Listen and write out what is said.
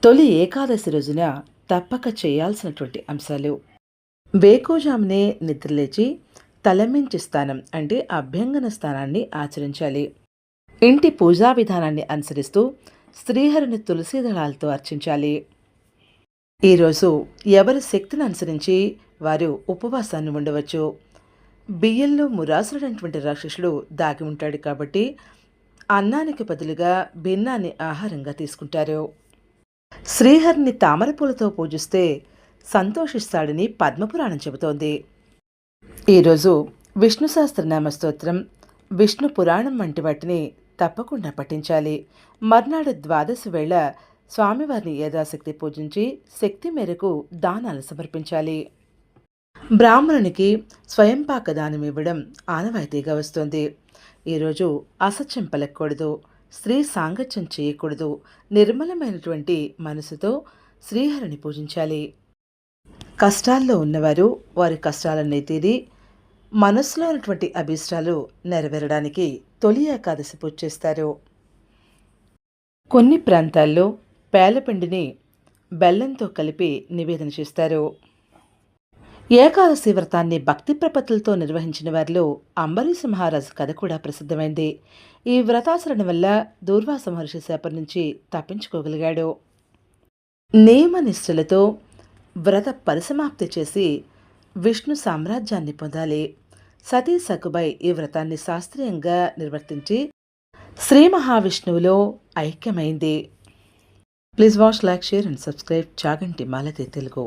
తొలి ఏకాదశి రోజున తప్పక చేయాల్సినటువంటి అంశాలు. వేకువజామునే నిద్రలేచి తలమించి స్నానం అంటే అభ్యంగన స్నానాన్ని ఆచరించాలి. ఇంటి పూజా విధానాన్ని అనుసరిస్తూ శ్రీహరిని తులసీ దళాలతో అర్చించాలి. ఈరోజు ఎవరి శక్తిని అనుసరించి వారు ఉపవాసాన్ని ఉండవచ్చు. బియ్యంలో మురాసుడైనటువంటి రాక్షసుడు దాగి ఉంటాడు కాబట్టి అన్నానికి బదులుగా భిన్నాన్ని ఆహారంగా తీసుకుంటారు. శ్రీహరిని తామరపూలతో పూజిస్తే సంతోషిస్తాడని పద్మపురాణం చెబుతోంది. ఈరోజు విష్ణు సహస్రనామ స్తోత్రం, విష్ణు పురాణం వంటి వాటిని తప్పకుండా పఠించాలి. మర్నాడు ద్వాదశి వేళ స్వామివారిని యథాశక్తి పూజించి శక్తి మేరకు దానాలు సమర్పించాలి. బ్రాహ్మణునికి స్వయంపాక దానం ఇవ్వడం ఆనవాయితీగా వస్తుంది. ఈరోజు అసత్యం పలకూడదు, స్త్రీ సాంగత్యం చేయకూడదు. నిర్మలమైనటువంటి మనసుతో శ్రీహరిని పూజించాలి. కష్టాల్లో ఉన్నవారు వారి కష్టాలన్నీ తీరి మనసులో ఉన్నటువంటి అభీష్టాలు నెరవేరడానికి తొలి ఏకాదశి పూజ చేస్తారు. కొన్ని ప్రాంతాల్లో పేలపిండిని బెల్లంతో కలిపి నివేదన చేస్తారు. ఏకాదశి వ్రతాన్ని భక్తి ప్రపత్తులతో నిర్వహించిన వారిలో అంబరీష మహారాజు కథ కూడా ప్రసిద్ధమైంది. ఈ వ్రతాచరణ వల్ల దూర్వాస మహర్షి శాపం నుంచి తప్పించుకోగలిగాడు. నియమనిష్టలతో వ్రత పరిసమాప్తి చేసి విష్ణు సామ్రాజ్యాన్ని పొందాలి. సతీ సకుబాయి ఈ వ్రతాన్ని శాస్త్రీయంగా నిర్వర్తించి శ్రీ మహావిష్ణువులో ఐక్యమైంది. Please watch, like, share and subscribe Chaganti Malathi Telugu.